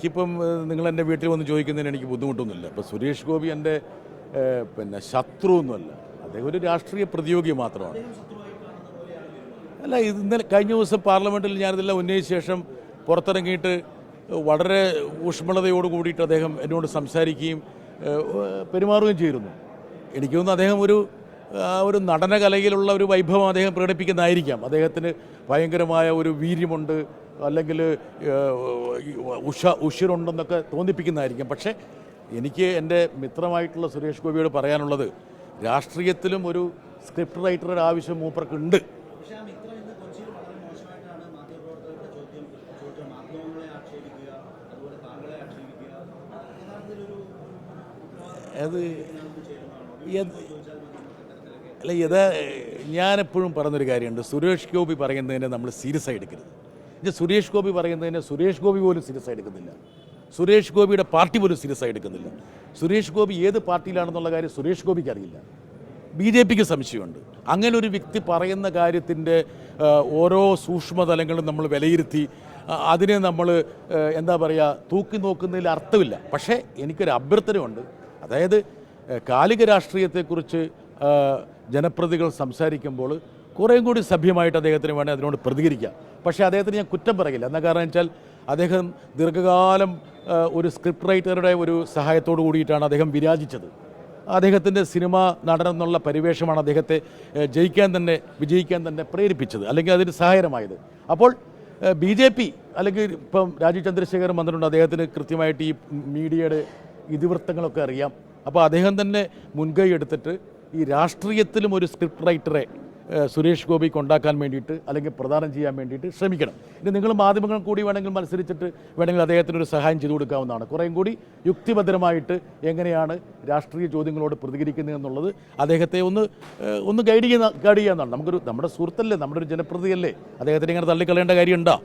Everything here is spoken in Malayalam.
എനിക്കിപ്പം നിങ്ങൾ എൻ്റെ വീട്ടിൽ വന്ന് ചോദിക്കുന്നതിന് എനിക്ക് ബുദ്ധിമുട്ടൊന്നുമില്ല. ഇപ്പോൾ സുരേഷ് ഗോപി എൻ്റെ ശത്രുവൊന്നുമല്ല, അദ്ദേഹം ഒരു രാഷ്ട്രീയ പ്രതിയോഗി മാത്രമാണ്. അല്ല, ഇന്നലെ കഴിഞ്ഞ ദിവസം പാർലമെൻറ്റിൽ ഞാനിതെല്ലാം ഉന്നയിച്ച ശേഷം പുറത്തിറങ്ങിയിട്ട് വളരെ ഊഷ്മളതയോട് കൂടിയിട്ട് അദ്ദേഹം എന്നോട് സംസാരിക്കുകയും പെരുമാറുകയും ചെയ്തിരുന്നു. എനിക്ക് തോന്നുന്നു അദ്ദേഹം ഒരു നടനകലയിലുള്ള ഒരു വൈഭവം അദ്ദേഹം പ്രകടിപ്പിക്കുന്നതായിരിക്കാം. അദ്ദേഹത്തിന് ഭയങ്കരമായ ഒരു വീര്യമുണ്ട്, അല്ലെങ്കിൽ ഉഷിരുണ്ടെന്നൊക്കെ തോന്നിപ്പിക്കുന്നതായിരിക്കും. പക്ഷേ എനിക്ക് എൻ്റെ മിത്രമായിട്ടുള്ള സുരേഷ് ഗോപിയോട് പറയാനുള്ളത്, രാഷ്ട്രീയത്തിലും ഒരു സ്ക്രിപ്റ്റ് റൈറ്ററുടെ ആവശ്യം മൂപ്പർക്കുണ്ട്. അത് അല്ല, ഞാനെപ്പോഴും പറഞ്ഞൊരു കാര്യമുണ്ട്, സുരേഷ് ഗോപി പറയുന്നതിനെ നമ്മൾ സീരിയസ് ആയി എടുക്കരുത്. സുരേഷ് ഗോപി പറയുന്നതിനെ സുരേഷ് ഗോപി പോലും സീരിയസ് ആയി എടുക്കുന്നില്ല, സുരേഷ് ഗോപിയുടെ പാർട്ടി പോലും സീരിയസ് ആയി എടുക്കുന്നില്ല. സുരേഷ് ഗോപി ഏത് പാർട്ടിയിലാണെന്നുള്ള കാര്യം സുരേഷ് ഗോപിക്ക് അറിയില്ല, BJPക്ക് സംശയമുണ്ട്. അങ്ങനെ ഒരു വ്യക്തി പറയുന്ന കാര്യത്തിൻ്റെ ഓരോ സൂക്ഷ്മതലങ്ങളും നമ്മൾ വിലയിരുത്തി അതിനെ നമ്മൾ എന്താ പറയുക തൂക്കി നോക്കുന്നതിൽ അർത്ഥമില്ല. പക്ഷേ എനിക്കൊരു അഭ്യർത്ഥനയുണ്ട്, അതായത് കാലിക രാഷ്ട്രീയത്തെക്കുറിച്ച് ജനപ്രതികൾ സംസാരിക്കുമ്പോൾ കുറേയും കൂടി സഭ്യമായിട്ട് അദ്ദേഹത്തിന് വേണേൽ അതിനോട് പ്രതികരിക്കാം. പക്ഷേ അദ്ദേഹത്തിന് ഞാൻ കുറ്റം പറയില്ല. എന്താ കാരണം വെച്ചാൽ അദ്ദേഹം ദീർഘകാലം ഒരു സ്ക്രിപ്റ്റ് റൈറ്ററുടെ ഒരു സഹായത്തോടു കൂടിയിട്ടാണ് അദ്ദേഹം വിരാജിച്ചത്. അദ്ദേഹത്തിൻ്റെ സിനിമാ നടനെന്നുള്ള പരിവേഷമാണ് അദ്ദേഹത്തെ വിജയിക്കാൻ തന്നെ പ്രേരിപ്പിച്ചത്, അല്ലെങ്കിൽ അതിന് സഹായകരമായത്. അപ്പോൾ BJP അല്ലെങ്കിൽ ഇപ്പം രാജീവ് ചന്ദ്രശേഖരൻ വന്നിട്ടുണ്ട്, അദ്ദേഹത്തിന് കൃത്യമായിട്ട് ഈ മീഡിയയുടെ ഇതിവൃത്തങ്ങളൊക്കെ അറിയാം. അപ്പോൾ അദ്ദേഹം തന്നെ മുൻകൈ എടുത്തിട്ട് ഈ രാഷ്ട്രീയത്തിലും ഒരു സ്ക്രിപ്റ്റ് റൈറ്ററെ സുരേഷ് ഗോപിക്ക് ഉണ്ടാക്കാൻ വേണ്ടിയിട്ട് അല്ലെങ്കിൽ പ്രദാനം ചെയ്യാൻ വേണ്ടിയിട്ട് ശ്രമിക്കണം. ഇനി നിങ്ങൾ മാധ്യമങ്ങൾ കൂടി വേണമെങ്കിൽ മത്സരിച്ചിട്ട് വേണമെങ്കിൽ അദ്ദേഹത്തിനൊരു സഹായം ചെയ്തു കൊടുക്കാവുന്നതാണ്. കുറേയും കൂടി യുക്തിഭദ്രമായിട്ട് എങ്ങനെയാണ് രാഷ്ട്രീയ ചോദ്യങ്ങളോട് പ്രതികരിക്കുന്നത് എന്നുള്ളത് അദ്ദേഹത്തെ ഒന്ന് ഗൈഡ് ചെയ്യാവുന്നതാണ്. നമ്മുടെ സുഹൃത്തല്ലേ, നമ്മുടെ ഒരു ജനപ്രതിയല്ലേ, അദ്ദേഹത്തിന് ഇങ്ങനെ തള്ളിക്കളയേണ്ട കാര്യമുണ്ടോ?